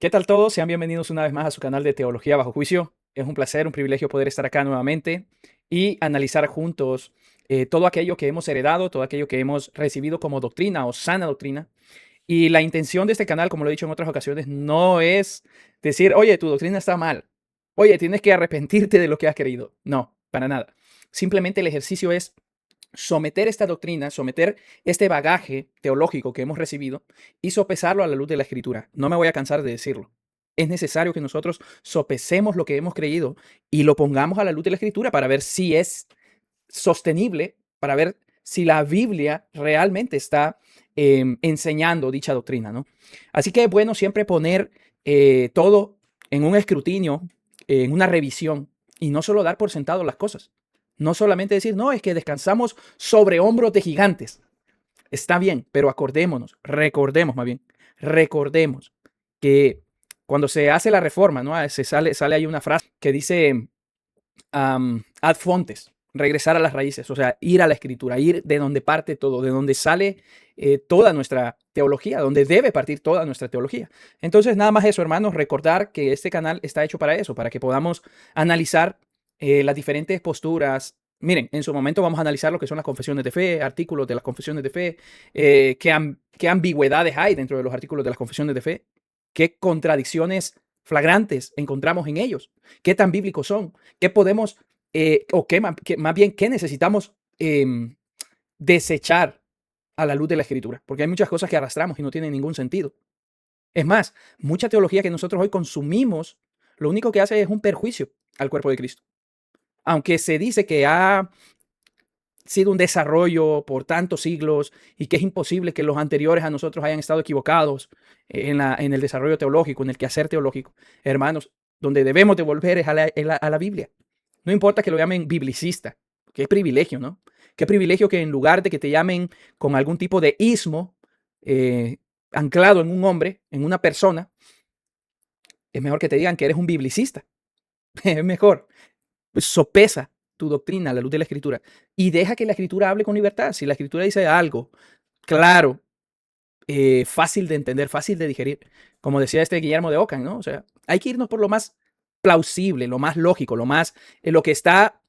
¿Qué tal todos? Sean bienvenidos una vez más a su canal de Teología Bajo Juicio. Es un placer, un privilegio poder estar acá nuevamente y analizar juntos todo aquello que hemos heredado, todo aquello que hemos recibido como doctrina o sana doctrina. Y la intención de este canal, como lo he dicho en otras ocasiones, no es decir, oye, tu doctrina está mal. Oye, tienes que arrepentirte de lo que has creído. No, para nada. Simplemente el ejercicio es someter esta doctrina, someter este bagaje teológico que hemos recibido y sopesarlo a la luz de la Escritura. No me voy a cansar de decirlo. Es necesario que nosotros sopesemos lo que hemos creído y lo pongamos a la luz de la Escritura para ver si es sostenible, para ver si la Biblia realmente está enseñando dicha doctrina, ¿no? Así que es bueno siempre poner todo en un escrutinio, en una revisión, y no solo dar por sentado las cosas. No solamente decir, no, es que descansamos sobre hombros de gigantes. Está bien, pero acordémonos, recordemos más bien, recordemos que cuando se hace la reforma, ¿no? Sale ahí una frase que dice ad fontes, regresar a las raíces, o sea, ir a la escritura, ir de donde parte todo, de donde sale toda nuestra teología, donde debe partir toda nuestra teología. Entonces, nada más eso, hermanos, recordar que este canal está hecho para eso, para que podamos analizar las diferentes posturas. Miren, en su momento vamos a analizar lo que son las confesiones de fe, artículos de las confesiones de fe, qué ambigüedades hay dentro de los artículos de las confesiones de fe, qué contradicciones flagrantes encontramos en ellos, qué tan bíblicos son, qué podemos, o qué más bien, qué necesitamos desechar a la luz de la Escritura, porque hay muchas cosas que arrastramos y no tienen ningún sentido. Es más, mucha teología que nosotros hoy consumimos, lo único que hace es un perjuicio al cuerpo de Cristo. Aunque se dice que ha sido un desarrollo por tantos siglos y que es imposible que los anteriores a nosotros hayan estado equivocados en el desarrollo teológico, en el quehacer teológico. Hermanos, donde debemos de volver es a la Biblia. No importa que lo llamen biblicista, qué privilegio, ¿no? Qué privilegio que en lugar de que te llamen con algún tipo de ismo anclado en un hombre, en una persona, es mejor que te digan que eres un biblicista. Es mejor. Sopesa tu doctrina a la luz de la Escritura y deja que la Escritura hable con libertad. Si la Escritura dice algo claro, fácil de entender, fácil de digerir, como decía este Guillermo de Ockham, ¿no? O sea, hay que irnos por lo más plausible, lo más lógico, lo que está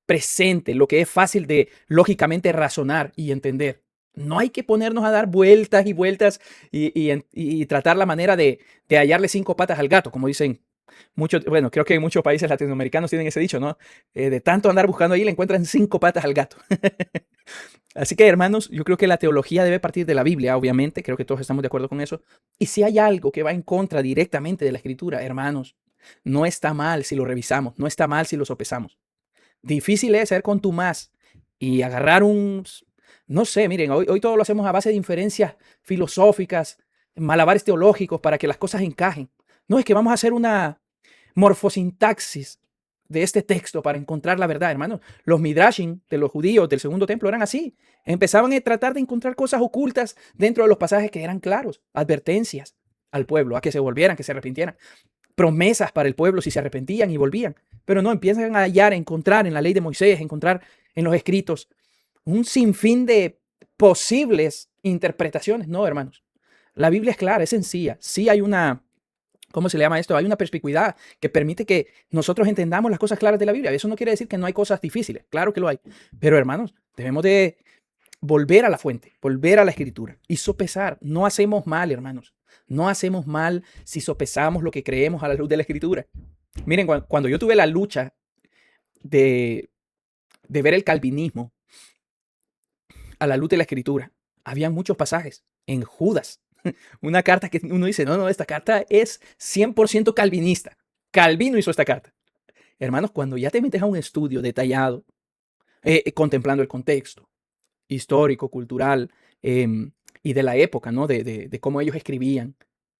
presente, lo que es fácil de lógicamente razonar y entender. No hay que ponernos a dar vueltas y vueltas y tratar la manera de hallarle cinco patas al gato, como dicen muchos. Bueno, creo que en muchos países latinoamericanos tienen ese dicho, ¿no? De tanto andar buscando ahí le encuentran cinco patas al gato. Así que, hermanos, yo creo que la teología debe partir de la Biblia, obviamente, creo que todos estamos de acuerdo con eso. Y si hay algo que va en contra directamente de la Escritura, hermanos, no está mal si lo revisamos, no está mal si lo sopesamos. Difícil es ser contumaz y agarrar no sé, miren, hoy todo lo hacemos a base de inferencias filosóficas, malabares teológicos para que las cosas encajen. No, es que vamos a hacer una morfosintaxis de este texto para encontrar la verdad, hermano. Los midrashim de los judíos del segundo templo eran así. Empezaban a tratar de encontrar cosas ocultas dentro de los pasajes que eran claros, advertencias al pueblo, a que se volvieran, que se arrepintieran, promesas para el pueblo si se arrepentían y volvían. Pero no, empiezan a hallar, a encontrar en la ley de Moisés, a encontrar en los escritos un sinfín de posibles interpretaciones. No, hermanos. La Biblia es clara, es sencilla. Sí hay una, ¿cómo se le llama esto? Hay una perspicuidad que permite que nosotros entendamos las cosas claras de la Biblia. Eso no quiere decir que no hay cosas difíciles. Claro que lo hay. Pero, hermanos, debemos de volver a la fuente, volver a la escritura y sopesar. No hacemos mal, hermanos. No hacemos mal si sopesamos lo que creemos a la luz de la escritura. Miren, cuando yo tuve la lucha de, de ver el calvinismo a la luz de la escritura, había muchos pasajes en Judas, una carta que uno dice, no, esta carta es 100% calvinista. Calvino hizo esta carta. Hermanos, cuando ya te metes a un estudio detallado, contemplando el contexto histórico, cultural, y de la época, ¿no? De cómo ellos escribían,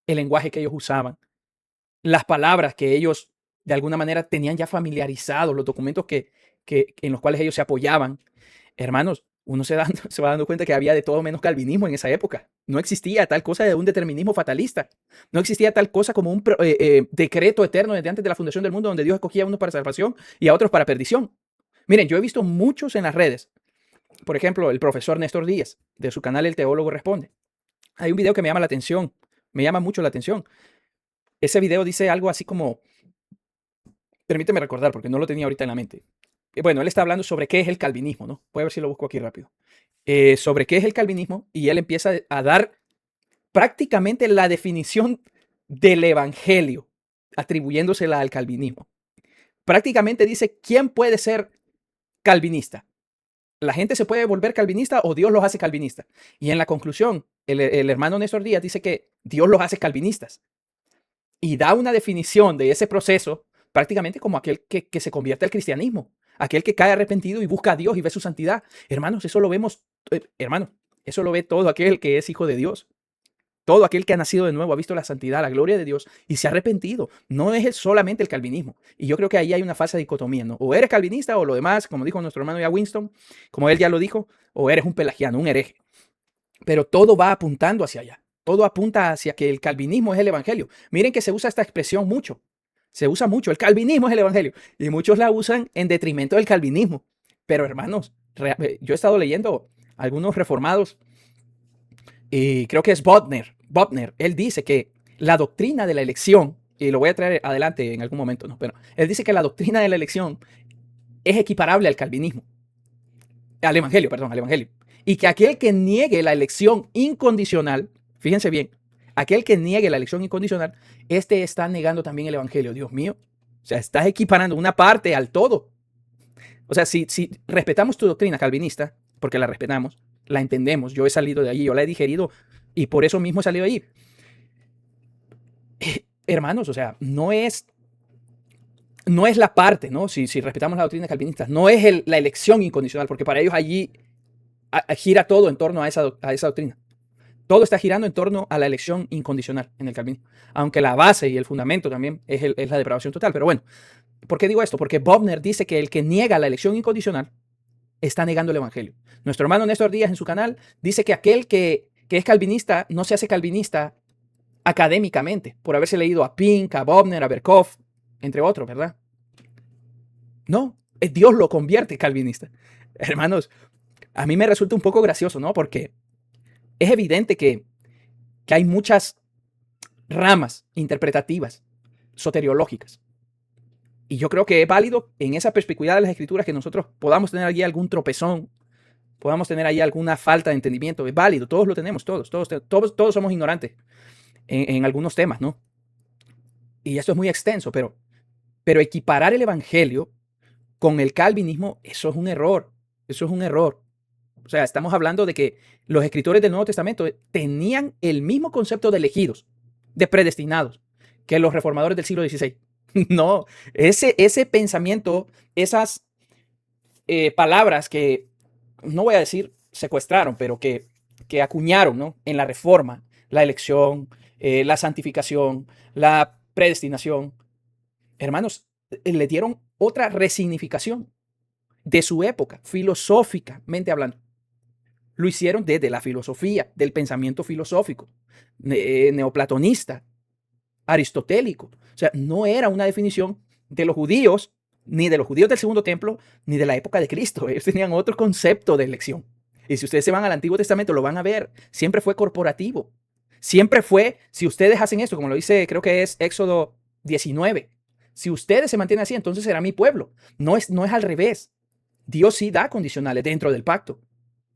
el lenguaje que ellos usaban, las palabras que ellos de alguna manera tenían ya familiarizados, los documentos en los cuales ellos se apoyaban. Hermanos, uno se va dando cuenta que había de todo menos calvinismo en esa época. No existía tal cosa de un determinismo fatalista. No existía tal cosa como un decreto eterno desde antes de la fundación del mundo donde Dios escogía a unos para salvación y a otros para perdición. Miren, yo he visto muchos en las redes. Por ejemplo, el profesor Néstor Díaz, de su canal El Teólogo Responde. Hay un video que me llama la atención, me llama mucho la atención. Ese video dice algo así como, permíteme recordar porque no lo tenía ahorita en la mente. Bueno, él está hablando sobre qué es el calvinismo, ¿no? Voy a ver si lo busco aquí rápido. Sobre qué es el calvinismo y él empieza a dar prácticamente la definición del evangelio, atribuyéndosela al calvinismo. Prácticamente dice, ¿quién puede ser calvinista? ¿La gente se puede volver calvinista o Dios los hace calvinistas? Y en la conclusión, el hermano Néstor Díaz dice que Dios los hace calvinistas y da una definición de ese proceso prácticamente como aquel que se convierte al cristianismo, aquel que cae arrepentido y busca a Dios y ve su santidad. Hermanos, eso lo vemos, hermanos, eso lo ve todo aquel que es hijo de Dios. Todo aquel que ha nacido de nuevo ha visto la santidad, la gloria de Dios y se ha arrepentido. No es solamente el calvinismo. Y yo creo que ahí hay una falsa dicotomía, ¿no? O eres calvinista o lo demás, como dijo nuestro hermano ya Winston, como él ya lo dijo, o eres un pelagiano, un hereje. Pero todo va apuntando hacia allá. Todo apunta hacia que el calvinismo es el evangelio. Miren que se usa esta expresión mucho. Se usa mucho. El calvinismo es el evangelio. Y muchos la usan en detrimento del calvinismo. Pero hermanos, yo he estado leyendo algunos reformados y creo que es Bodner, él dice que la doctrina de la elección, y lo voy a traer adelante en algún momento, ¿no? Pero él dice que la doctrina de la elección es equiparable al calvinismo, al evangelio, perdón, al evangelio. Y que aquel que niegue la elección incondicional, fíjense bien, aquel que niegue la elección incondicional, este está negando también el evangelio, Dios mío. O sea, estás equiparando una parte al todo. O sea, si respetamos tu doctrina calvinista, porque la respetamos, la entendemos, yo he salido de allí, yo la he digerido y por eso mismo he salido de allí. Hermanos, o sea, no es la parte, ¿no? Si respetamos la doctrina calvinista, no es la elección incondicional, porque para ellos allí gira todo en torno a esa doctrina. Todo está girando en torno a la elección incondicional en el calvinismo. Aunque la base y el fundamento también es la depravación total. Pero bueno, ¿por qué digo esto? Porque Bodner dice que el que niega la elección incondicional está negando el evangelio. Nuestro hermano Néstor Díaz en su canal dice que aquel que es calvinista no se hace calvinista académicamente, por haberse leído a Pink, a Bodner, a Berkhoff, entre otros, ¿verdad? No, Dios lo convierte calvinista. Hermanos, a mí me resulta un poco gracioso, ¿no? Porque es evidente que hay muchas ramas interpretativas, soteriológicas. Y yo creo que es válido en esa perspicuidad de las escrituras que nosotros podamos tener allí algún tropezón, podamos tener ahí alguna falta de entendimiento. Es válido, todos lo tenemos, todos somos ignorantes en algunos temas, ¿no? Y esto es muy extenso, pero equiparar el evangelio con el calvinismo, eso es un error. Eso es un error. O sea, estamos hablando de que los escritores del Nuevo Testamento tenían el mismo concepto de elegidos, de predestinados, que los reformadores del siglo XVI. No, ese pensamiento, esas palabras que, no voy a decir secuestraron, pero que acuñaron, ¿no? En la reforma, la elección, la santificación, la predestinación, hermanos, le dieron otra resignificación de su época, filosóficamente hablando. Lo hicieron desde la filosofía, del pensamiento filosófico, neoplatonista, aristotélico. O sea, no era una definición de los judíos, ni de los judíos del Segundo Templo, ni de la época de Cristo. Ellos tenían otro concepto de elección. Y si ustedes se van al Antiguo Testamento, lo van a ver. Siempre fue corporativo. Siempre fue, si ustedes hacen esto, como lo dice, creo que es Éxodo 19, si ustedes se mantienen así, entonces será mi pueblo. No es al revés. Dios sí da condicionales dentro del pacto.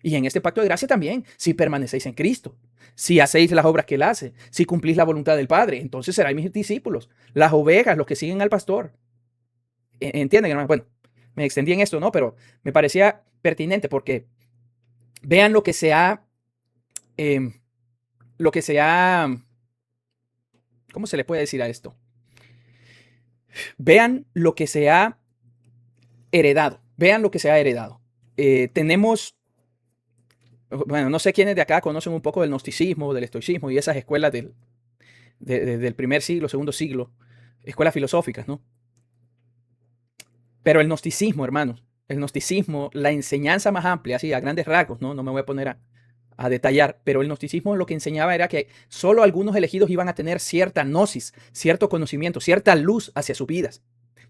Y en este pacto de gracia también, si permanecéis en Cristo, si hacéis las obras que Él hace, si cumplís la voluntad del Padre, entonces seráis mis discípulos, las ovejas, los que siguen al pastor. ¿Entienden, hermano? Bueno, me extendí en esto, ¿no? Pero me parecía pertinente porque vean lo que se ha, ¿cómo se le puede decir a esto? Vean lo que se ha heredado, vean lo que se ha heredado. Tenemos, bueno, no sé quiénes de acá conocen un poco del gnosticismo, del estoicismo y esas escuelas del primer siglo, segundo siglo, escuelas filosóficas, ¿no? Pero el gnosticismo, hermanos, el gnosticismo, la enseñanza más amplia, así a grandes rasgos, ¿no? No me voy a poner a detallar, pero el gnosticismo lo que enseñaba era que solo algunos elegidos iban a tener cierta gnosis, cierto conocimiento, cierta luz hacia sus vidas,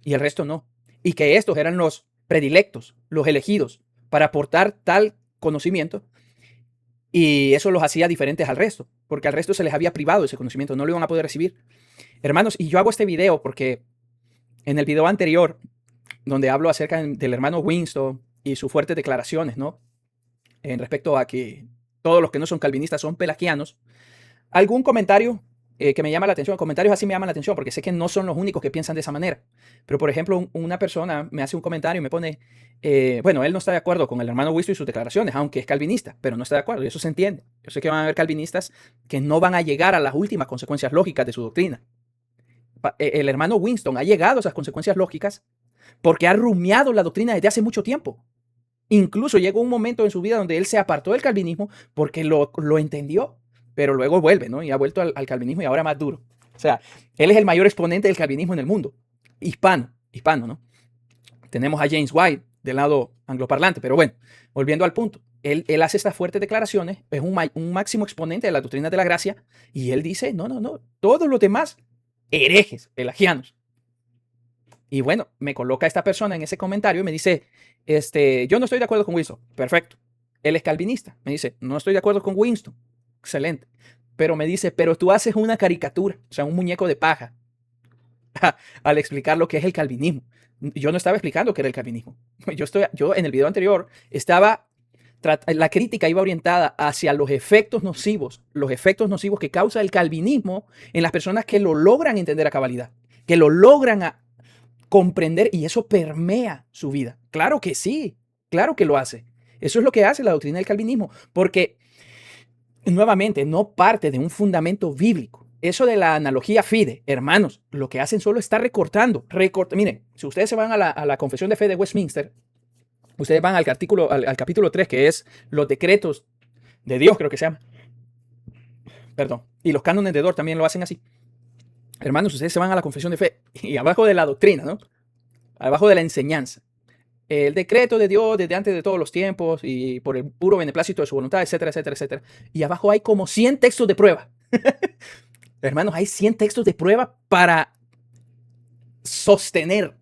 y el resto no. Y que estos eran los predilectos, los elegidos, para aportar tal conocimiento Y eso los hacía diferentes al resto, porque al resto se les había privado ese conocimiento, no lo iban a poder recibir. Hermanos, y yo hago este video porque en el video anterior, donde hablo acerca del hermano Winston y sus fuertes declaraciones, ¿no? En respecto a que todos los que no son calvinistas son pelagianos, algún comentario que me llama la atención, comentarios así me llaman la atención porque sé que no son los únicos que piensan de esa manera. Pero, por ejemplo, una persona me hace un comentario y me pone, bueno, él no está de acuerdo con el hermano Wisto y sus declaraciones, aunque es calvinista, pero no está de acuerdo, y eso se entiende. Yo sé que van a haber calvinistas que no van a llegar a las últimas consecuencias lógicas de su doctrina. El hermano Winston ha llegado a esas consecuencias lógicas porque ha rumiado la doctrina desde hace mucho tiempo. Incluso llegó un momento en su vida donde él se apartó del calvinismo porque lo entendió, pero luego vuelve, ¿no? Y ha vuelto al calvinismo y ahora más duro. O sea, él es el mayor exponente del calvinismo en el mundo. Hispano, ¿no? Tenemos a James White del lado angloparlante, pero bueno, volviendo al punto. Él hace estas fuertes declaraciones, es un máximo exponente de la doctrina de la gracia, y él dice, no, todos los demás herejes, pelagianos. Y bueno, me coloca esta persona en ese comentario y me dice, yo no estoy de acuerdo con Winston. Perfecto. Él es calvinista. Me dice, no estoy de acuerdo con Winston. Excelente. Pero me dice, pero tú haces una caricatura, o sea, un muñeco de paja, al explicar lo que es el calvinismo. Yo no estaba explicando qué era el calvinismo. Yo en el video anterior la crítica iba orientada hacia los efectos nocivos que causa el calvinismo en las personas que lo logran entender a cabalidad, que lo logran comprender, y eso permea su vida. Claro que sí, claro que lo hace. Eso es lo que hace la doctrina del calvinismo, porque nuevamente no parte de un fundamento bíblico. Eso de la analogía fide, hermanos, lo que hacen solo está recortando. Miren, si ustedes se van a la Confesión de Fe de Westminster, ustedes van al capítulo 3, que es los decretos de Dios, creo que se llama. Perdón. Y los cánones de Dort también lo hacen así. Hermanos, ustedes se van a la Confesión de Fe y abajo de la doctrina, ¿no? Abajo de la enseñanza. El decreto de Dios desde antes de todos los tiempos y por el puro beneplácito de su voluntad, etcétera, etcétera, etcétera. Y abajo hay como 100 textos de prueba. Hermanos, hay 100 textos de prueba para sostener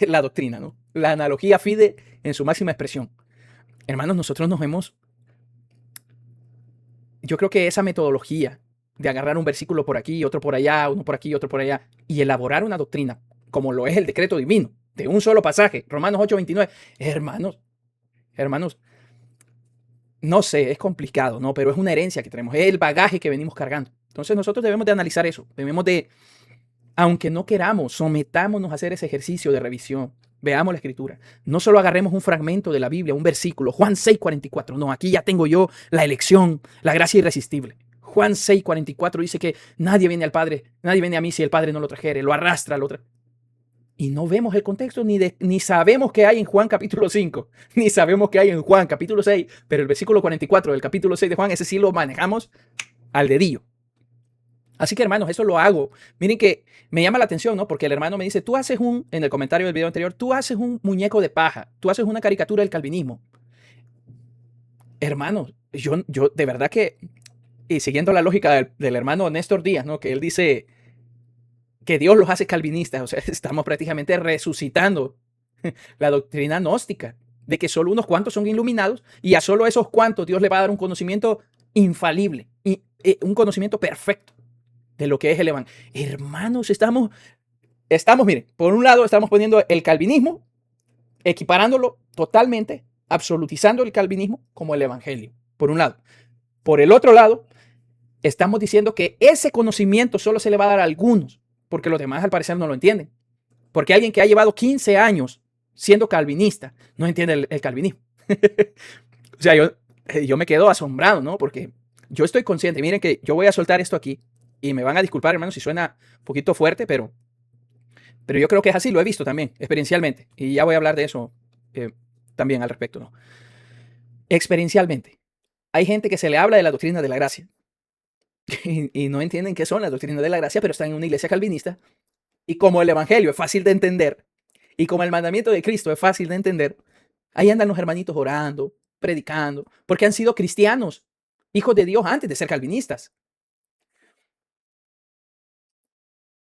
la doctrina, ¿no? La analogía fide en su máxima expresión. Hermanos, nosotros nos vemos, yo creo que esa metodología de agarrar un versículo por aquí, otro por allá, uno por aquí, otro por allá, y elaborar una doctrina, como lo es el decreto divino, de un solo pasaje, Romanos 8:29, hermanos, no sé, es complicado, ¿no? Pero es una herencia que tenemos, es el bagaje que venimos cargando. Entonces nosotros debemos de analizar eso, debemos de, aunque no queramos, sometámonos a hacer ese ejercicio de revisión. Veamos la escritura. No solo agarremos un fragmento de la Biblia, un versículo, Juan 6:44. No, aquí ya tengo yo la elección, la gracia irresistible. Juan 6:44 dice que nadie viene al Padre, nadie viene a mí si el Padre no lo trajere, lo arrastra, lo trae. Y no vemos el contexto, ni sabemos qué hay en Juan capítulo 5, ni sabemos qué hay en Juan capítulo 6, pero el versículo 44 del capítulo 6 de Juan, ese sí lo manejamos al dedillo. Así que, hermanos, eso lo hago. Miren que me llama la atención, ¿no? Porque el hermano me dice, en el comentario del video anterior, tú haces un muñeco de paja, tú haces una caricatura del calvinismo. Hermanos, yo de verdad que, y siguiendo la lógica del hermano Néstor Díaz, ¿no? Que él dice que Dios los hace calvinistas, o sea, estamos prácticamente resucitando la doctrina gnóstica, de que solo unos cuantos son iluminados y a solo esos cuantos Dios le va a dar un conocimiento infalible, un conocimiento perfecto de lo que es el evangelio. Hermanos, estamos, miren, por un lado estamos poniendo el calvinismo, equiparándolo totalmente, absolutizando el calvinismo como el evangelio, por un lado. Por el otro lado, estamos diciendo que ese conocimiento solo se le va a dar a algunos, porque los demás al parecer no lo entienden. Porque alguien que ha llevado 15 años siendo calvinista no entiende el calvinismo. O sea, yo me quedo asombrado, ¿no? Porque yo estoy consciente, miren que yo voy a soltar esto aquí y me van a disculpar, hermanos, si suena un poquito fuerte, pero yo creo que es así, lo he visto también, experiencialmente. Y ya voy a hablar de eso también al respecto, ¿no? Experiencialmente. Hay gente que se le habla de la doctrina de la gracia y no entienden qué son las doctrinas de la gracia, pero están en una iglesia calvinista. Y como el evangelio es fácil de entender y como el mandamiento de Cristo es fácil de entender, ahí andan los hermanitos orando, predicando, porque han sido cristianos, hijos de Dios antes de ser calvinistas.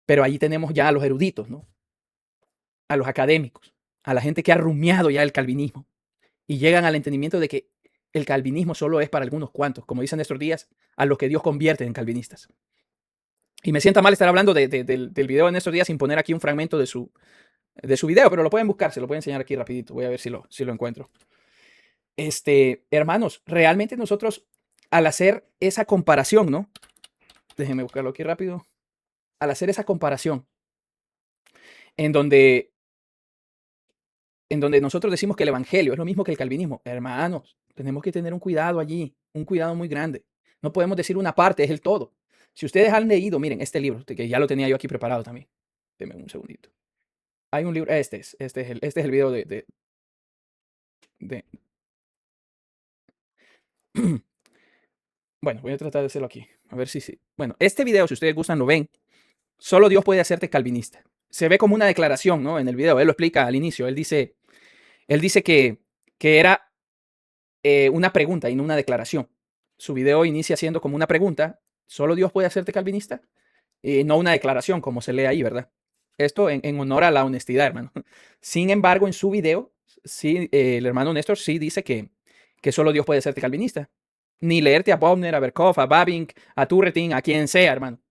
Pero allí tenemos ya a los eruditos, ¿no? A los académicos, a la gente que ha rumiado ya el calvinismo y llegan al entendimiento de que el calvinismo solo es para algunos cuantos, como dicen Néstor Díaz, a los que Dios convierte en calvinistas. Y me sienta mal estar hablando del video de Néstor Díaz sin poner aquí un fragmento de su video, pero lo pueden buscar, se lo voy a enseñar aquí rapidito, voy a ver si lo encuentro. Hermanos, realmente nosotros al hacer esa comparación, ¿no? Déjenme buscarlo aquí rápido. Al hacer esa comparación, en donde nosotros decimos que el evangelio es lo mismo que el calvinismo, hermanos, tenemos que tener un cuidado allí, un cuidado muy grande. No podemos decir una parte, es el todo. Si ustedes han leído, miren, este libro, que ya lo tenía yo aquí preparado también. Denme un segundito. Hay un libro, este es el video de bueno, voy a tratar de hacerlo aquí. A ver si sí. Bueno, este video, si ustedes gustan, lo ven. Solo Dios puede hacerte calvinista. Se ve como una declaración, ¿no? En el video. Él lo explica al inicio. Él dice que era una pregunta y no una declaración. Su video inicia siendo como una pregunta. ¿Solo Dios puede hacerte calvinista? No una declaración, como se lee ahí, ¿verdad? Esto en honor a la honestidad, hermano. Sin embargo, en su video, sí, el hermano Néstor sí dice que solo Dios puede hacerte calvinista. Ni leerte a Bodmer, a Berkhoff, a Bavinck, a Turretin, a quien sea, hermano.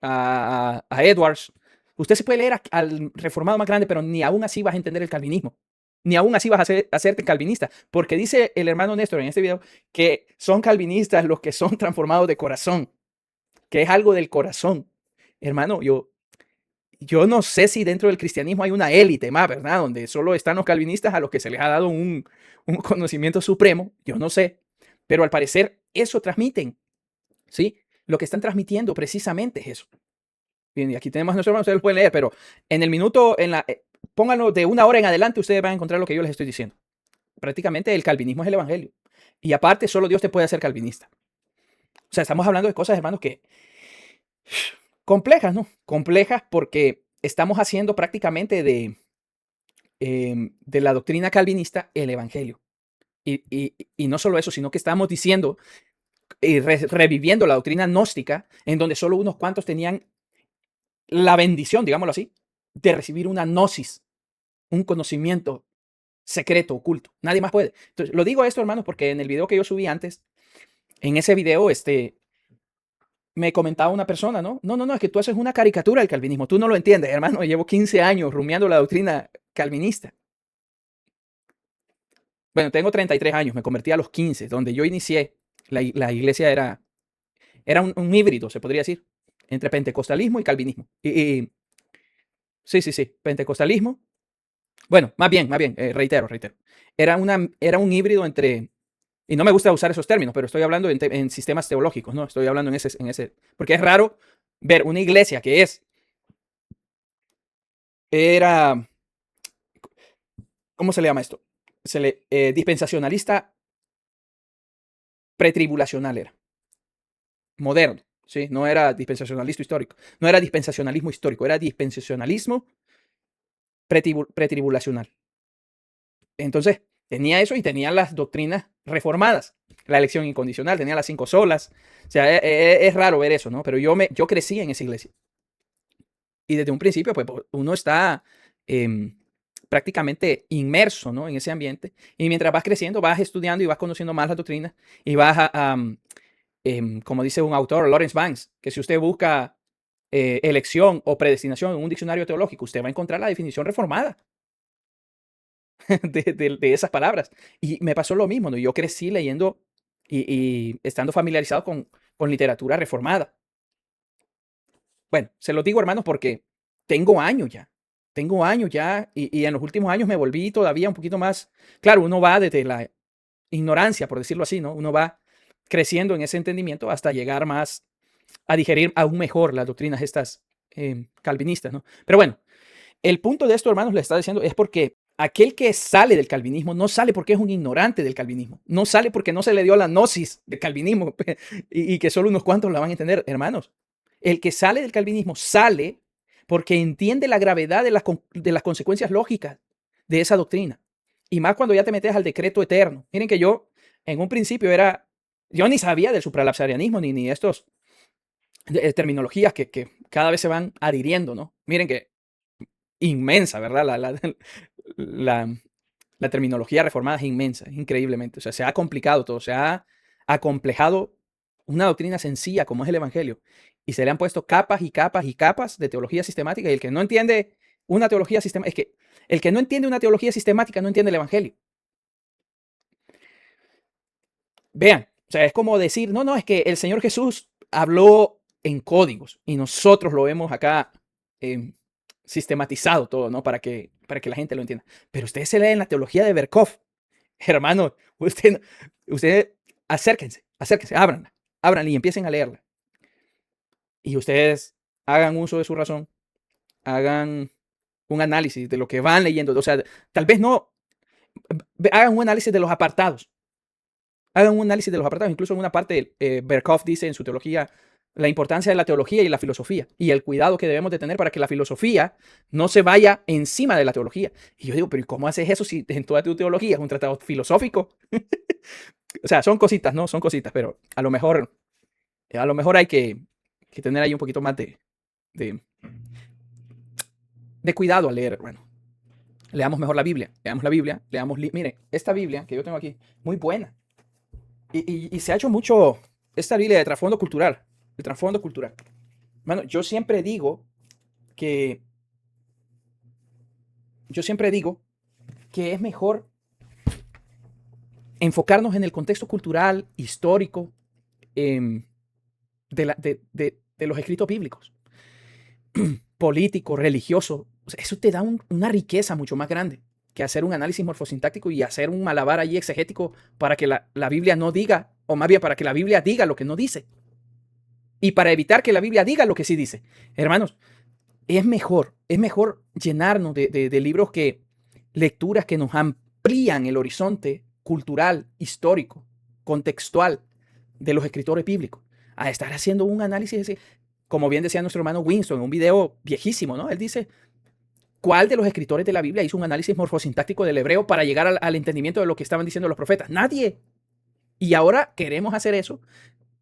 A Edwards. Usted se puede leer al reformado más grande, pero ni aún así vas a entender el calvinismo. Ni aún así vas a hacerte calvinista. Porque dice el hermano Néstor en este video que son calvinistas los que son transformados de corazón. Que es algo del corazón. Hermano, yo no sé si dentro del cristianismo hay una élite más, ¿verdad? Donde solo están los calvinistas a los que se les ha dado un conocimiento supremo. Yo no sé. Pero al parecer eso transmiten. ¿Sí? Lo que están transmitiendo precisamente es eso. Bien, y aquí tenemos a nuestros hermanos, ustedes lo pueden leer, pero en el minuto, pónganlo de 1 hora en adelante, ustedes van a encontrar lo que yo les estoy diciendo. Prácticamente el calvinismo es el evangelio. Y aparte, solo Dios te puede hacer calvinista. O sea, estamos hablando de cosas, hermanos, que complejas, ¿no? Complejas porque estamos haciendo prácticamente de la doctrina calvinista el evangelio. Y no solo eso, sino que estamos diciendo y reviviendo la doctrina gnóstica, en donde solo unos cuantos tenían la bendición, digámoslo así, de recibir una gnosis, un conocimiento secreto, oculto. Nadie más puede. Entonces, lo digo esto, hermanos, porque en el video que yo subí antes, en ese video, me comentaba una persona, ¿no? No, es que tú haces una caricatura del calvinismo. Tú no lo entiendes, hermano. Llevo 15 años rumiando la doctrina calvinista. Bueno, tengo 33 años, me convertí a los 15, donde yo inicié. La iglesia era un híbrido, se podría decir, entre pentecostalismo y calvinismo. Sí, pentecostalismo. Bueno, más bien, reitero. Era un híbrido entre, y no me gusta usar esos términos, pero estoy hablando en sistemas teológicos, ¿no? Estoy hablando en ese, porque es raro ver una iglesia que era, ¿cómo se le llama esto? Dispensacionalista pretribulacional era, moderno, ¿sí? No era dispensacionalista histórico, no era dispensacionalismo histórico, era dispensacionalismo pretribulacional. Entonces, tenía eso y tenía las doctrinas reformadas, la elección incondicional, tenía las 5 solas. O sea, es raro ver eso, ¿no? Pero yo crecí en esa iglesia. Y desde un principio, pues uno está prácticamente inmerso, ¿no? En ese ambiente. Y mientras vas creciendo, vas estudiando y vas conociendo más las doctrinas y vas como dice un autor, Lawrence Banks, que si usted busca elección o predestinación en un diccionario teológico, usted va a encontrar la definición reformada de esas palabras. Y me pasó lo mismo, ¿no? Yo crecí leyendo y estando familiarizado con literatura reformada. Bueno, se lo digo, hermanos, porque tengo años ya. Tengo años ya y en los últimos años me volví todavía un poquito más. Claro, uno va desde la ignorancia, por decirlo así, ¿no? Uno va creciendo en ese entendimiento hasta llegar más a digerir aún mejor las doctrinas estas calvinistas, ¿no? Pero bueno, el punto de esto, hermanos, le está diciendo, es porque aquel que sale del calvinismo no sale porque es un ignorante del calvinismo, no sale porque no se le dio la gnosis del calvinismo y que solo unos cuantos la van a entender, hermanos. El que sale del calvinismo sale porque entiende la gravedad de las consecuencias lógicas de esa doctrina. Y más cuando ya te metes al decreto eterno. Miren que yo, en un principio yo ni sabía del supralapsarianismo ni estos terminologías que cada vez se van adhiriendo, ¿no? Miren que inmensa, ¿verdad? La terminología reformada es inmensa, increíblemente. O sea, se ha complicado todo, se ha acomplejado una doctrina sencilla como es el Evangelio y se le han puesto capas y capas y capas de teología sistemática y el que no entiende una teología sistemática, es que el que no entiende una teología sistemática no entiende el Evangelio. Vean, o sea, es como decir, no, es que el Señor Jesús habló en códigos y nosotros lo vemos acá eh, sistematizado todo, ¿no? Para que la gente lo entienda. Pero ustedes se leen la teología de Berkov, hermano, usted acérquense, ábranla y empiecen a leerla. Y ustedes hagan uso de su razón, hagan un análisis de lo que van leyendo. O sea, tal vez no, hagan un análisis de los apartados. Hagan un análisis de los apartados. Incluso en una parte, Berkov dice en su teología la importancia de la teología y la filosofía y el cuidado que debemos de tener para que la filosofía no se vaya encima de la teología. Y yo digo, pero ¿cómo haces eso si en toda tu teología es un tratado filosófico? O sea, son cositas, ¿no? Son cositas, pero a lo mejor hay que tener ahí un poquito más de, de cuidado al leer. Bueno, leamos mejor la Biblia. Leamos la Biblia. Mire, esta Biblia que yo tengo aquí, muy buena. Y se ha hecho mucho esta Biblia de trasfondo cultural. El trasfondo cultural. Bueno, yo siempre digo que es mejor enfocarnos en el contexto cultural, histórico, de los escritos bíblicos, político, religioso. O sea, eso te da una riqueza mucho más grande que hacer un análisis morfosintáctico y hacer un malabar allí exegético para que la Biblia no diga, o más bien para que la Biblia diga lo que no dice. Y para evitar que la Biblia diga lo que sí dice. Hermanos, es mejor llenarnos de libros lecturas que nos amplían el horizonte cultural, histórico, contextual de los escritores bíblicos, a estar haciendo un análisis, como bien decía nuestro hermano Winston en un video viejísimo, ¿no? Él dice, ¿cuál de los escritores de la Biblia hizo un análisis morfosintáctico del hebreo para llegar al entendimiento de lo que estaban diciendo los profetas? Nadie. Y ahora queremos hacer eso.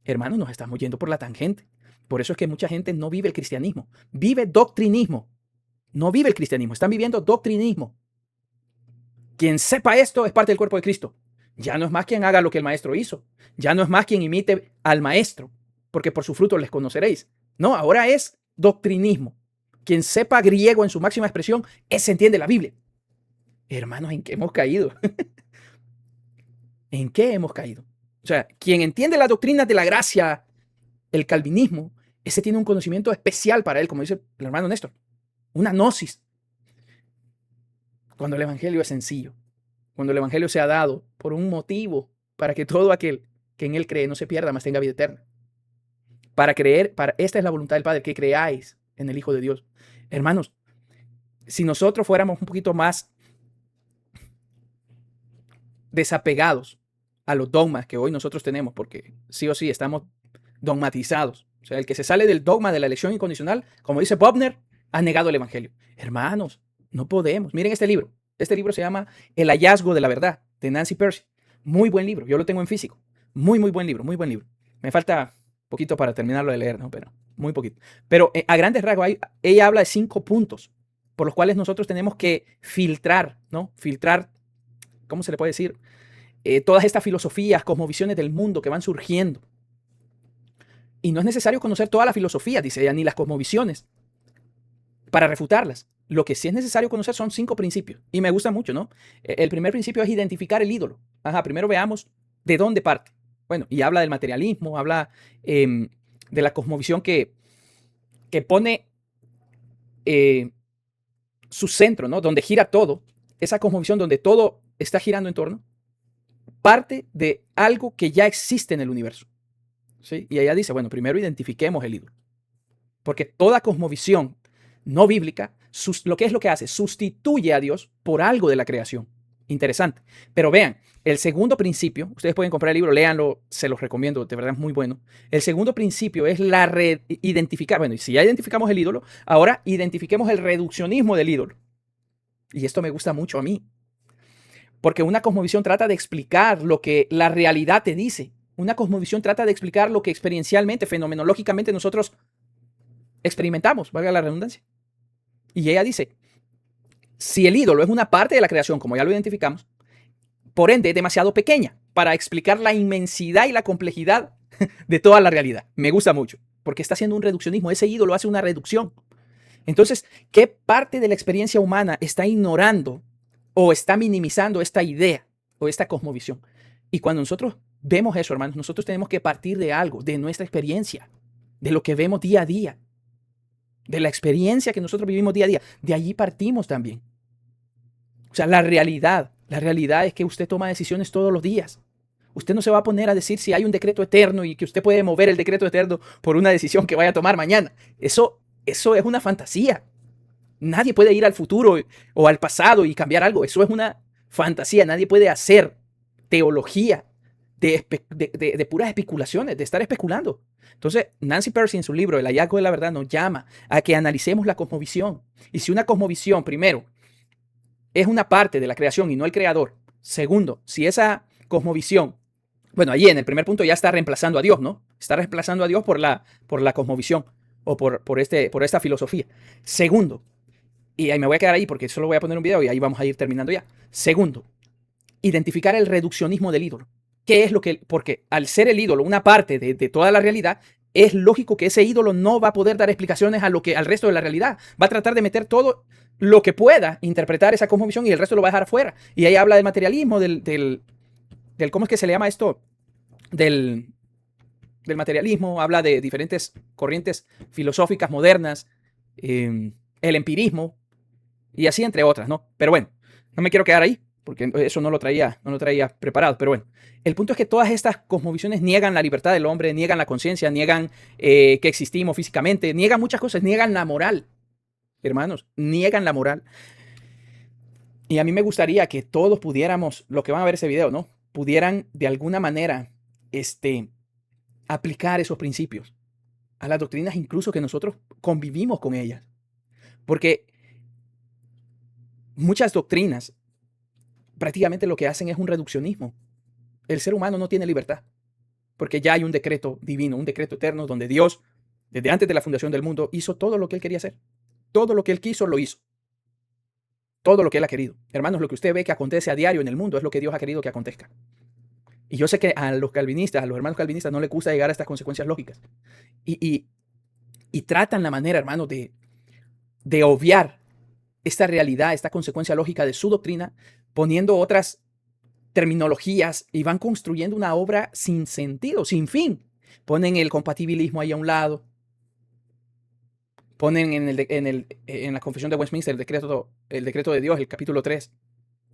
Hermanos, nos estamos yendo por la tangente. Por eso es que mucha gente no vive el cristianismo, vive doctrinismo. No vive el cristianismo, están viviendo doctrinismo. Quien sepa esto es parte del cuerpo de Cristo. Ya no es más quien haga lo que el maestro hizo. Ya no es más quien imite al maestro, porque por su fruto les conoceréis. No, ahora es doctrinismo. Quien sepa griego en su máxima expresión, ese entiende la Biblia. Hermanos, ¿en qué hemos caído? ¿En qué hemos caído? O sea, quien entiende las doctrinas de la gracia, el calvinismo, ese tiene un conocimiento especial para él, como dice el hermano Néstor. Una gnosis. Cuando el evangelio es sencillo. Cuando el evangelio se ha dado por un motivo para que todo aquel que en él cree no se pierda, mas tenga vida eterna. Esta es la voluntad del Padre, que creáis en el Hijo de Dios. Hermanos, si nosotros fuéramos un poquito más desapegados a los dogmas que hoy nosotros tenemos, porque sí o sí estamos dogmatizados. O sea, el que se sale del dogma de la elección incondicional, como dice Bobner, ha negado el evangelio. Hermanos, no podemos. Miren este libro. Este libro se llama El hallazgo de la verdad, de Nancy Pearcey. Muy buen libro. Yo lo tengo en físico. Muy, muy buen libro. Muy buen libro. Me falta poquito para terminarlo de leer, ¿no? Pero muy poquito. Pero a grandes rasgos, ella habla de 5 puntos por los cuales nosotros tenemos que filtrar, ¿no? Filtrar, ¿cómo se le puede decir? Todas estas filosofías, cosmovisiones del mundo que van surgiendo. Y no es necesario conocer toda la filosofía, dice ella, ni las cosmovisiones para refutarlas. Lo que sí es necesario conocer son 5 principios. Y me gusta mucho, ¿no? El primer principio es identificar el ídolo. Primero veamos de dónde parte. Bueno, y habla del materialismo, habla de la cosmovisión que pone su centro, ¿no? Donde gira todo. Esa cosmovisión donde todo está girando en torno, parte de algo que ya existe en el universo. ¿Sí? Y ella dice, bueno, primero identifiquemos el ídolo. Porque toda cosmovisión no bíblica, lo que es lo que hace, sustituye a Dios por algo de la creación. Interesante. Pero vean, el segundo principio, ustedes pueden comprar el libro, léanlo, se los recomiendo, de verdad es muy bueno. El segundo principio es identificar, bueno, y si ya identificamos el ídolo, ahora identifiquemos el reduccionismo del ídolo. Y esto me gusta mucho a mí. Porque una cosmovisión trata de explicar lo que la realidad te dice. Una cosmovisión trata de explicar lo que experiencialmente, fenomenológicamente nosotros experimentamos, valga la redundancia. Y ella dice, Si el ídolo es una parte de la creación, como ya lo identificamos, por ende es demasiado pequeña para explicar la inmensidad y la complejidad de toda la realidad. Me gusta mucho, porque está haciendo un reduccionismo. Ese ídolo hace una reducción. Entonces, ¿qué parte de la experiencia humana está ignorando o está minimizando esta idea o esta cosmovisión? Y cuando nosotros vemos eso, hermanos, nosotros tenemos que partir de algo, de nuestra experiencia, de lo que vemos día a día, de la experiencia que nosotros vivimos día a día. De allí partimos también. O sea, la realidad es que usted toma decisiones todos los días. Usted no se va a poner a decir si hay un decreto eterno y que usted puede mover el decreto eterno por una decisión que vaya a tomar mañana. Eso es una fantasía. Nadie puede ir al futuro o al pasado y cambiar algo. Eso es una fantasía. Nadie puede hacer teología de puras especulaciones, de estar especulando. Entonces, Nancy Pearcey en su libro El hallazgo de la verdad nos llama a que analicemos la cosmovisión. Y si una cosmovisión, primero, es una parte de la creación y no el creador. Segundo, si esa cosmovisión, bueno, allí en el primer punto ya está reemplazando a Dios, ¿no? Está reemplazando a Dios por la cosmovisión o por esta filosofía. Segundo, y ahí me voy a quedar ahí porque solo voy a poner un video y ahí vamos a ir terminando ya. Segundo, identificar el reduccionismo del ídolo. ¿Qué es lo que? Porque al ser el ídolo una parte de toda la realidad, es lógico que ese ídolo no va a poder dar explicaciones al resto de la realidad. Va a tratar de meter todo lo que pueda interpretar esa cosmovisión y el resto lo va a dejar afuera. Y ahí habla del materialismo, del ¿cómo es que se le llama esto? Del materialismo, habla de diferentes corrientes filosóficas modernas, el empirismo y así entre otras, ¿no? Pero bueno, no me quiero quedar ahí porque eso no lo traía preparado, pero bueno. El punto es que todas estas cosmovisiones niegan la libertad del hombre, niegan la conciencia, niegan que existimos físicamente, niegan muchas cosas, niegan la moral, hermanos, niegan la moral. Y a mí me gustaría que todos pudiéramos, los que van a ver ese video, ¿no? Pudieran de alguna manera, aplicar esos principios a las doctrinas incluso que nosotros convivimos con ellas. Porque muchas doctrinas prácticamente lo que hacen es un reduccionismo. El ser humano no tiene libertad, porque ya hay un decreto divino, un decreto eterno donde Dios, desde antes de la fundación del mundo, hizo todo lo que Él quería hacer. Todo lo que Él quiso, lo hizo. Todo lo que Él ha querido. Hermanos, lo que usted ve que acontece a diario en el mundo es lo que Dios ha querido que acontezca. Y yo sé que a los calvinistas, a los hermanos calvinistas, no les gusta llegar a estas consecuencias lógicas. Y tratan la manera, hermanos, de obviar esta realidad, esta consecuencia lógica de su doctrina, poniendo otras terminologías y van construyendo una obra sin sentido, sin fin. Ponen el compatibilismo ahí a un lado, ponen en la Confesión de Westminster el decreto de Dios, el capítulo 3.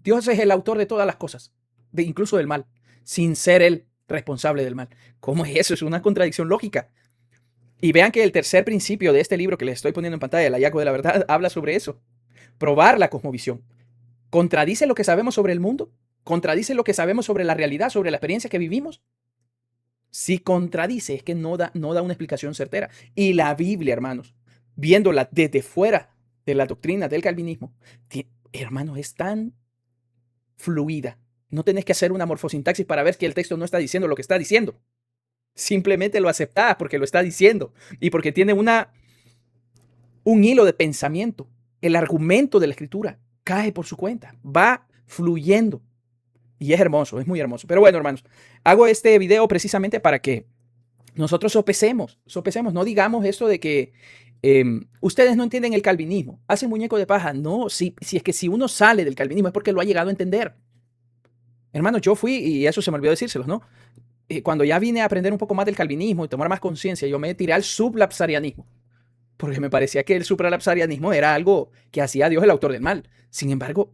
Dios es el autor de todas las cosas, incluso del mal, sin ser él responsable del mal. ¿Cómo es eso? Es una contradicción lógica. Y vean que el tercer principio de este libro que les estoy poniendo en pantalla, El hallazgo de la verdad, habla sobre eso. Probar la cosmovisión. ¿Contradice lo que sabemos sobre el mundo? ¿Contradice lo que sabemos sobre la realidad, sobre la experiencia que vivimos? Si contradice, es que no da una explicación certera. Y la Biblia, hermanos, viéndola desde fuera de la doctrina del calvinismo, hermanos, es tan fluida. No tenés que hacer una morfosintaxis para ver que el texto no está diciendo lo que está diciendo. Simplemente lo aceptás porque lo está diciendo y porque tiene un hilo de pensamiento. El argumento de la escritura cae por su cuenta, va fluyendo. Y es hermoso, es muy hermoso. Pero bueno, hermanos, hago este video precisamente para que nosotros sopesemos, no digamos eso de que ustedes no entienden el calvinismo, hacen muñeco de paja. No, si es que si uno sale del calvinismo es porque lo ha llegado a entender. Hermanos, yo fui, y eso se me olvidó decírselos, ¿no? Cuando ya vine a aprender un poco más del calvinismo y tomar más conciencia, yo me tiré al sublapsarianismo, porque me parecía que el supralapsarianismo era algo que hacía Dios el autor del mal. Sin embargo,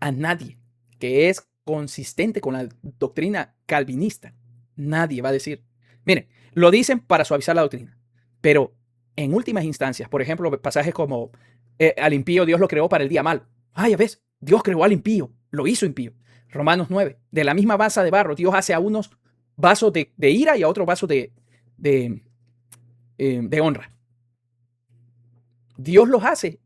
a nadie que es consistente con la doctrina calvinista, nadie va a decir, miren, lo dicen para suavizar la doctrina, pero en últimas instancias, por ejemplo, pasajes como al impío Dios lo creó para el día mal. Ah, ya ves, Dios creó al impío, lo hizo impío. Romanos 9, de la misma basa de barro, Dios hace a unos vasos de ira y a otros vasos de honra. Dios los hace,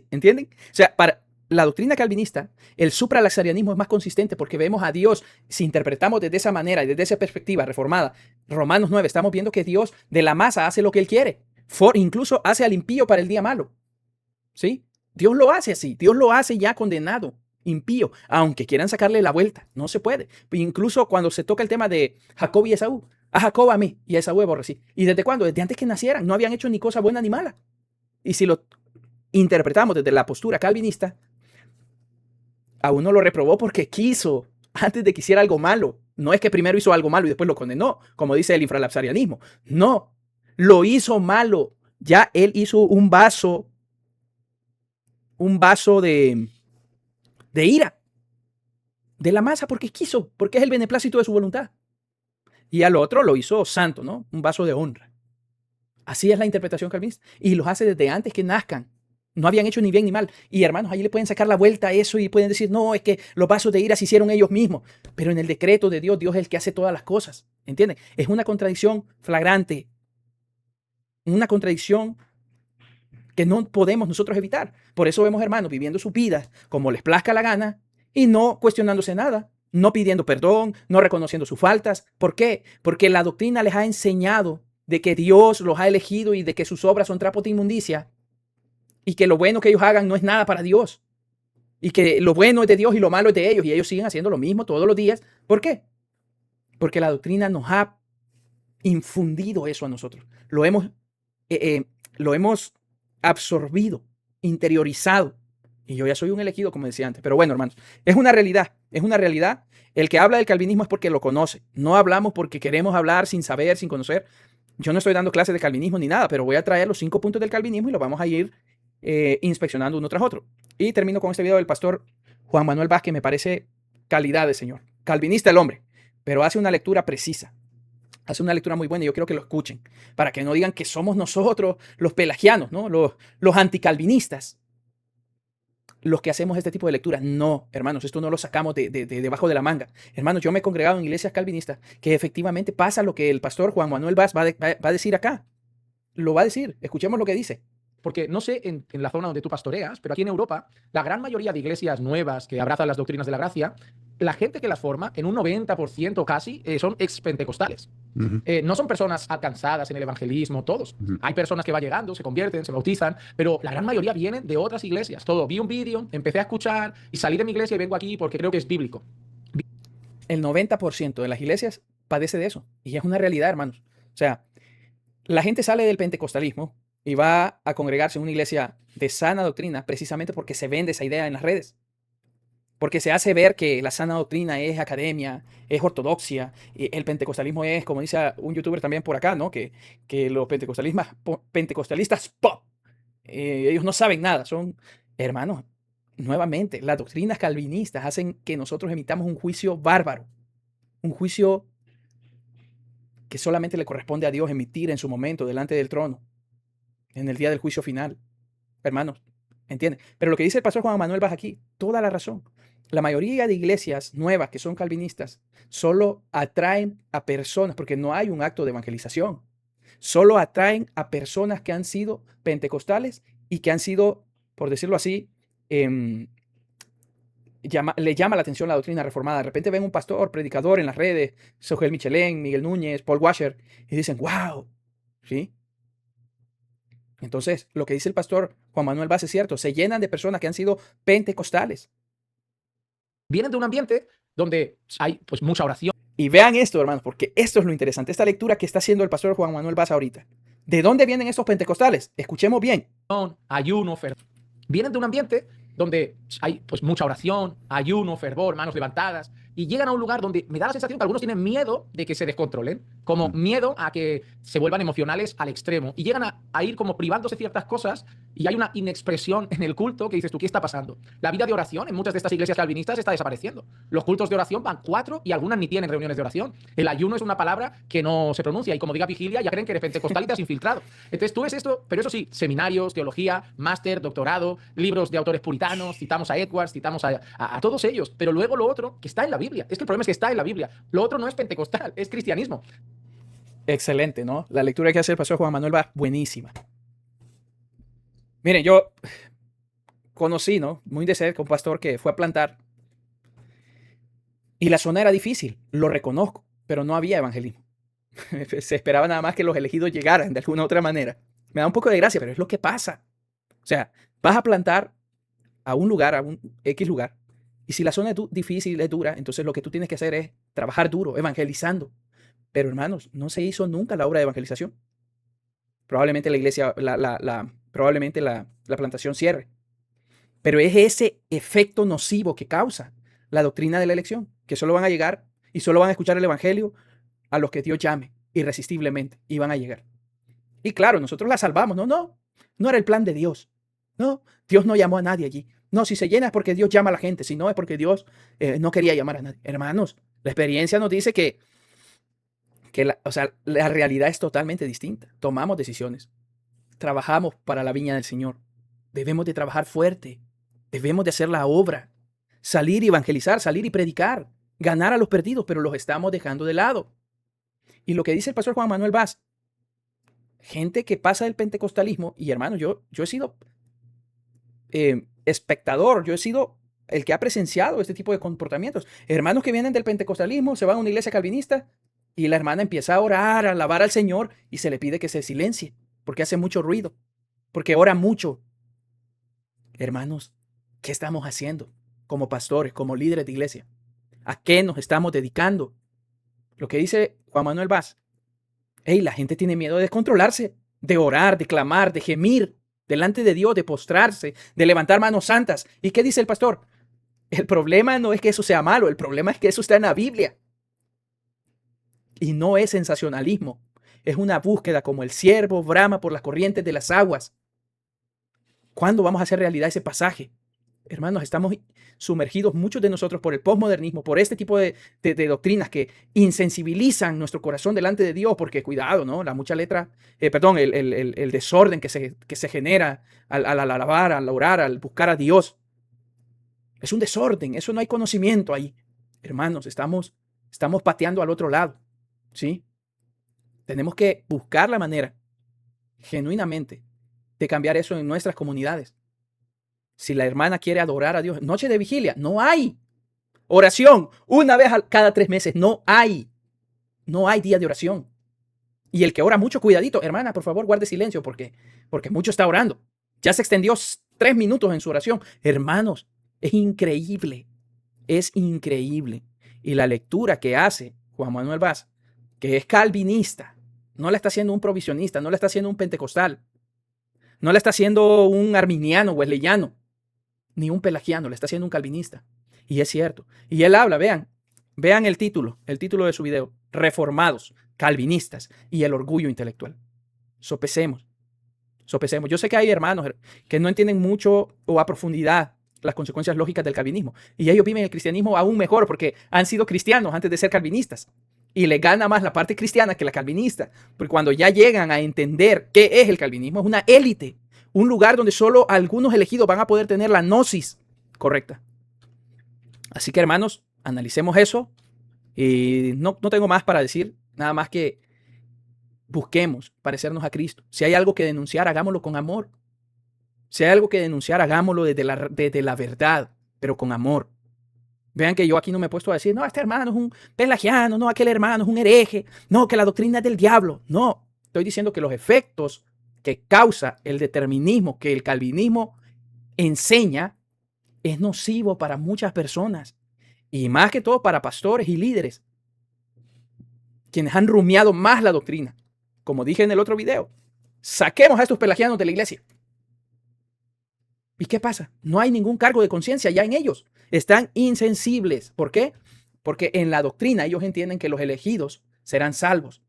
¿entienden? O sea, para la doctrina calvinista, el supralapsarianismo es más consistente porque vemos a Dios, si interpretamos desde esa manera y desde esa perspectiva reformada, Romanos 9, estamos viendo que Dios de la masa hace lo que Él quiere, incluso hace al impío para el día malo, ¿sí? Dios lo hace así, Dios lo hace ya condenado, impío, aunque quieran sacarle la vuelta, no se puede. Incluso cuando se toca el tema de Jacob y Esaú, a Jacob a mí y a Esaú aborrecí. ¿Y desde cuándo? Desde antes que nacieran, no habían hecho ni cosa buena ni mala. Y si lo interpretamos desde la postura calvinista, a uno lo reprobó porque quiso, antes de que hiciera algo malo. No es que primero hizo algo malo y después lo condenó, como dice el infralapsarianismo. No, lo hizo malo. Ya él hizo un vaso de ira, de la masa, porque quiso, porque es el beneplácito de su voluntad. Y al otro lo hizo santo, ¿no? Un vaso de honra. Así es la interpretación calvinista. Y los hace desde antes que nazcan. No habían hecho ni bien ni mal. Y hermanos, allí le pueden sacar la vuelta a eso y pueden decir, no, es que los vasos de ira se hicieron ellos mismos. Pero en el decreto de Dios, Dios es el que hace todas las cosas. ¿Entienden? Es una contradicción flagrante. Una contradicción que no podemos nosotros evitar. Por eso vemos hermanos viviendo sus vidas como les plazca la gana y no cuestionándose nada, no pidiendo perdón, no reconociendo sus faltas. ¿Por qué? Porque la doctrina les ha enseñado de que Dios los ha elegido y de que sus obras son trapos de inmundicia y que lo bueno que ellos hagan no es nada para Dios y que lo bueno es de Dios y lo malo es de ellos y ellos siguen haciendo lo mismo todos los días. ¿Por qué? Porque la doctrina nos ha infundido eso a nosotros. Lo hemos absorbido, interiorizado. Y yo ya soy un elegido, como decía antes. Pero bueno, hermanos, es una realidad, es una realidad. El que habla del calvinismo es porque lo conoce. No hablamos porque queremos hablar sin saber, sin conocer. Yo no estoy dando clases de calvinismo ni nada, pero voy a traer los 5 puntos del calvinismo y los vamos a ir inspeccionando uno tras otro. Y termino con este video del pastor Juan Manuel Vázquez. Me parece calidad de señor. Calvinista el hombre, pero hace una lectura precisa. Hace una lectura muy buena y yo quiero que lo escuchen, para que no digan que somos nosotros los pelagianos, ¿no? Los anticalvinistas, los que hacemos este tipo de lecturas. No, hermanos, esto no lo sacamos de debajo de la manga. Hermanos, yo me he congregado en iglesias calvinistas que efectivamente pasa lo que el pastor Juan Manuel Vaz va a decir acá. Lo va a decir. Escuchemos lo que dice. Porque no sé en la zona donde tú pastoreas, pero aquí en Europa, la gran mayoría de iglesias nuevas que abrazan las doctrinas de la gracia, la gente que las forma, en un 90% casi, son expentecostales. No son personas alcanzadas en el evangelismo, todos. Hay personas que van llegando, se convierten, se bautizan, pero la gran mayoría vienen de otras iglesias. Todo, vi un vídeo, empecé a escuchar y salí de mi iglesia y vengo aquí porque creo que es bíblico. El 90% de las iglesias padece de eso. Y es una realidad, hermanos. O sea, la gente sale del pentecostalismo y va a congregarse en una iglesia de sana doctrina precisamente porque se vende esa idea en las redes. Porque se hace ver que la sana doctrina es academia, es ortodoxia, y el pentecostalismo es, como dice un youtuber también por acá, ¿no? Que los pentecostalistas pop, ellos no saben nada, son hermanos. Nuevamente, las doctrinas calvinistas hacen que nosotros emitamos un juicio bárbaro, un juicio que solamente le corresponde a Dios emitir en su momento delante del trono, en el día del juicio final. Hermanos, ¿entienden? Pero lo que dice el pastor Juan Manuel Vaz aquí, toda la razón. La mayoría de iglesias nuevas que son calvinistas solo atraen a personas, porque no hay un acto de evangelización, solo atraen a personas que han sido pentecostales y que han sido, por decirlo así, le llama la atención la doctrina reformada. De repente ven un pastor, predicador en las redes, Sogel Michelén, Miguel Núñez, Paul Washer, y dicen, wow, ¿sí? Entonces, lo que dice el pastor Juan Manuel Vaz es cierto, se llenan de personas que han sido pentecostales. Vienen de un ambiente donde hay pues mucha oración. Y vean esto, hermanos, porque esto es lo interesante, esta lectura que está haciendo el pastor Juan Manuel Vaz ahorita. ¿De dónde vienen estos pentecostales? Escuchemos bien. Ayuno, fervor. Vienen de un ambiente donde hay pues mucha oración, ayuno, fervor, manos levantadas, y llegan a un lugar donde me da la sensación que algunos tienen miedo de que se descontrolen, como miedo a que se vuelvan emocionales al extremo, y llegan a ir como privándose ciertas cosas, y hay una inexpresión en el culto que dices tú, ¿qué está pasando? La vida de oración en muchas de estas iglesias calvinistas está desapareciendo. Los cultos de oración van 4 y algunas ni tienen reuniones de oración. El ayuno es una palabra que no se pronuncia, y como diga vigilia, ya creen que eres pentecostal y te has infiltrado. Entonces tú ves esto, pero eso sí, seminarios, teología, máster, doctorado, libros de autores puritanos, citamos a Edwards, citamos a todos ellos, pero luego lo otro que está en la Biblia. Es que el problema es que está en la Biblia. Lo otro no es pentecostal, es cristianismo. Excelente, ¿no? La lectura que hace el pastor Juan Manuel Vaz, buenísima. Miren, yo conocí, ¿no? Muy de cerca un pastor que fue a plantar y la zona era difícil, lo reconozco, pero no había evangelismo. Se esperaba nada más que los elegidos llegaran de alguna otra manera. Me da un poco de gracia, pero es lo que pasa. O sea, vas a plantar a un lugar, a un X lugar, y si la zona es difícil, es dura, entonces lo que tú tienes que hacer es trabajar duro, evangelizando. Pero hermanos, no se hizo nunca la obra de evangelización. Probablemente la iglesia, probablemente la plantación cierre. Pero es ese efecto nocivo que causa la doctrina de la elección, que solo van a llegar y solo van a escuchar el evangelio a los que Dios llame irresistiblemente y van a llegar. Y claro, nosotros la salvamos. No era el plan de Dios. No, Dios no llamó a nadie allí. No, si se llena es porque Dios llama a la gente, si no es porque Dios no quería llamar a nadie. Hermanos, la experiencia nos dice que la realidad es totalmente distinta. Tomamos decisiones, trabajamos para la viña del Señor. Debemos de trabajar fuerte, debemos de hacer la obra, salir y evangelizar, salir y predicar, ganar a los perdidos, pero los estamos dejando de lado. Y lo que dice el pastor Juan Manuel Vaz, gente que pasa del pentecostalismo, y hermanos, yo he sido espectador, yo he sido el que ha presenciado este tipo de comportamientos. Hermanos que vienen del pentecostalismo, se van a una iglesia calvinista y la hermana empieza a orar, a alabar al Señor y se le pide que se silencie porque hace mucho ruido, porque ora mucho. Hermanos, ¿qué estamos haciendo como pastores, como líderes de iglesia? ¿A qué nos estamos dedicando? Lo que dice Juan Manuel Vaz. La gente tiene miedo de descontrolarse, de orar, de clamar, de gemir delante de Dios, de postrarse, de levantar manos santas. ¿Y qué dice el pastor? El problema no es que eso sea malo, el problema es que eso está en la Biblia. Y no es sensacionalismo, es una búsqueda como el ciervo brama por las corrientes de las aguas. ¿Cuándo vamos a hacer realidad ese pasaje? Hermanos, estamos sumergidos muchos de nosotros por el posmodernismo, por este tipo de doctrinas que insensibilizan nuestro corazón delante de Dios, porque cuidado, ¿no? La mucha letra, el desorden que se genera al alabar, al orar, al buscar a Dios. Es un desorden, eso no hay conocimiento ahí. Hermanos, estamos pateando al otro lado, ¿sí? Tenemos que buscar la manera, genuinamente, de cambiar eso en nuestras comunidades. Si la hermana quiere adorar a Dios, noche de vigilia, no hay. Oración, una vez cada 3 meses, no hay. No hay día de oración. Y el que ora mucho, cuidadito, hermana, por favor, guarde silencio porque mucho está orando. Ya se extendió 3 minutos en su oración. Hermanos, es increíble. Es increíble. Y la lectura que hace Juan Manuel Vaz, que es calvinista, no la está haciendo un provisionista, no la está haciendo un pentecostal, no la está haciendo un arminiano, wesleyano, ni un pelagiano, le está haciendo un calvinista. Y es cierto. Y él habla, vean el título de su video, Reformados, Calvinistas y el orgullo intelectual. Sopesemos. Yo sé que hay hermanos que no entienden mucho o a profundidad las consecuencias lógicas del calvinismo. Y ellos viven el cristianismo aún mejor porque han sido cristianos antes de ser calvinistas. Y les gana más la parte cristiana que la calvinista. Porque cuando ya llegan a entender qué es el calvinismo, es una élite. Un lugar donde solo algunos elegidos van a poder tener la gnosis correcta. Así que, hermanos, analicemos eso. Y no tengo más para decir, nada más que busquemos parecernos a Cristo. Si hay algo que denunciar, hagámoslo con amor. Si hay algo que denunciar, hagámoslo desde la verdad, pero con amor. Vean que yo aquí no me he puesto a decir, no, este hermano es un pelagiano, no, aquel hermano es un hereje, no, que la doctrina es del diablo. No, estoy diciendo que los efectos que causa el determinismo, que el calvinismo enseña, es nocivo para muchas personas. Y más que todo para pastores y líderes, quienes han rumiado más la doctrina. Como dije en el otro video, saquemos a estos pelagianos de la iglesia. ¿Y qué pasa? No hay ningún cargo de conciencia ya en ellos. Están insensibles. ¿Por qué? Porque en la doctrina ellos entienden que los elegidos serán salvos.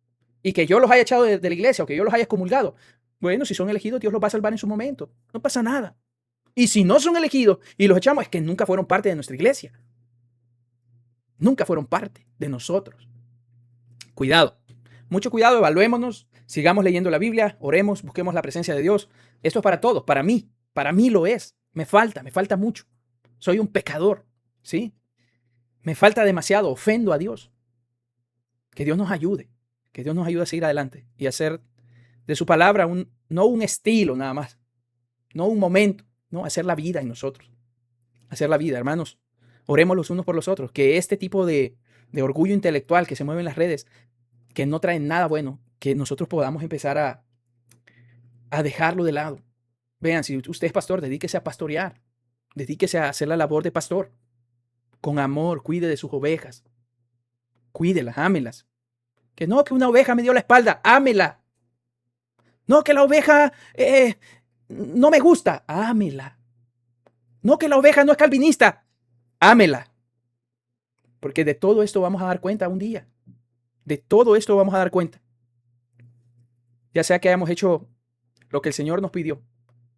Y que yo los haya echado de la iglesia o que yo los haya excomulgado. Bueno, si son elegidos, Dios los va a salvar en su momento. No pasa nada. Y si no son elegidos y los echamos, es que nunca fueron parte de nuestra iglesia. Nunca fueron parte de nosotros. Cuidado. Mucho cuidado, evaluémonos, sigamos leyendo la Biblia, oremos, busquemos la presencia de Dios. Esto es para todos, para mí lo es. Me falta mucho. Soy un pecador, ¿sí? Me falta demasiado, ofendo a Dios. Que Dios nos ayude a seguir adelante y hacer de su palabra no un estilo nada más, no un momento, no, hacer la vida en nosotros. Hacer la vida, hermanos. Oremos los unos por los otros, que este tipo de orgullo intelectual que se mueve en las redes, que no traen nada bueno, que nosotros podamos empezar a dejarlo de lado. Vean, si usted es pastor, dedíquese a pastorear. Dedíquese a hacer la labor de pastor. Con amor, cuide de sus ovejas. Cuídelas, ámelas. Que no, que una oveja me dio la espalda, ámela. No, que la oveja no me gusta, ámela. No, que la oveja no es calvinista, ámela. Porque de todo esto vamos a dar cuenta un día. De todo esto vamos a dar cuenta. Ya sea que hayamos hecho lo que el Señor nos pidió,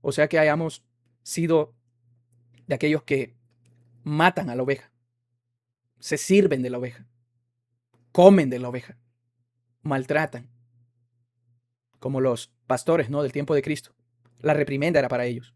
o sea que hayamos sido de aquellos que matan a la oveja, se sirven de la oveja, comen de la oveja, maltratan, como los pastores, ¿no?, del tiempo de Cristo. La reprimenda era para ellos,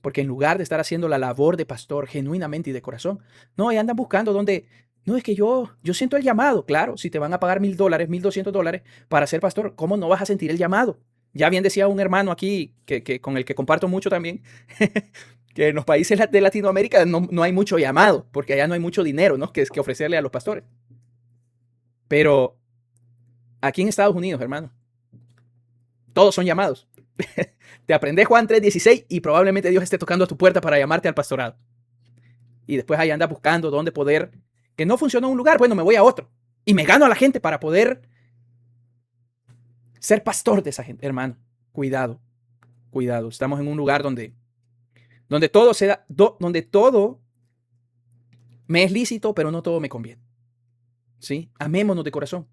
porque en lugar de estar haciendo la labor de pastor genuinamente y de corazón, no, y andan buscando donde, no, es que yo siento el llamado. Claro, si te van a pagar $1,000, $1,200 para ser pastor, ¿cómo no vas a sentir el llamado? Ya bien decía un hermano aquí, que con el que comparto mucho también, que en los países de Latinoamérica no hay mucho llamado, porque allá no hay mucho dinero, ¿no?, que ofrecerle a los pastores. Pero aquí en Estados Unidos, hermano, todos son llamados. Te aprendes Juan 3:16 y probablemente Dios esté tocando a tu puerta para llamarte al pastorado. Y después ahí andas buscando dónde poder, que no funcionó en un lugar, bueno, me voy a otro. Y me gano a la gente para poder ser pastor de esa gente. Hermano, cuidado, cuidado. Estamos en un lugar donde todo se da, donde todo me es lícito, pero no todo me conviene. ¿Sí? Amémonos de corazón.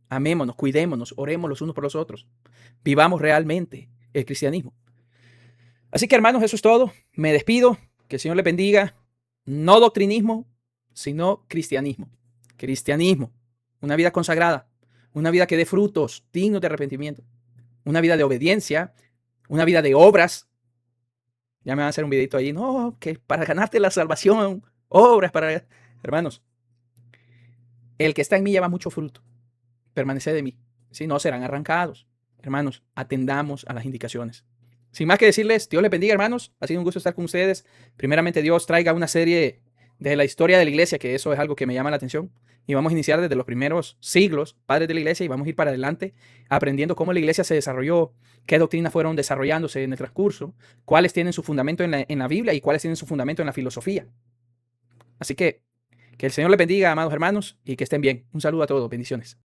Amémonos, cuidémonos, oremos los unos por los otros. Vivamos realmente el cristianismo. Así que, hermanos, eso es todo. Me despido. Que el Señor les bendiga. No doctrinismo, sino cristianismo. Cristianismo. Una vida consagrada. Una vida que dé frutos dignos de arrepentimiento. Una vida de obediencia. Una vida de obras. Ya me van a hacer un videito ahí. No, que para ganarte la salvación, obras para... Hermanos, el que está en mí lleva mucho fruto. Permaneced de mí. Si no, serán arrancados. Hermanos, atendamos a las indicaciones. Sin más que decirles, Dios les bendiga, hermanos. Ha sido un gusto estar con ustedes. Primeramente, Dios traiga una serie de la historia de la iglesia, que eso es algo que me llama la atención. Y vamos a iniciar desde los primeros siglos, padres de la iglesia, y vamos a ir para adelante aprendiendo cómo la iglesia se desarrolló, qué doctrinas fueron desarrollándose en el transcurso, cuáles tienen su fundamento en la Biblia y cuáles tienen su fundamento en la filosofía. Así que el Señor les bendiga, amados hermanos, y que estén bien. Un saludo a todos. Bendiciones.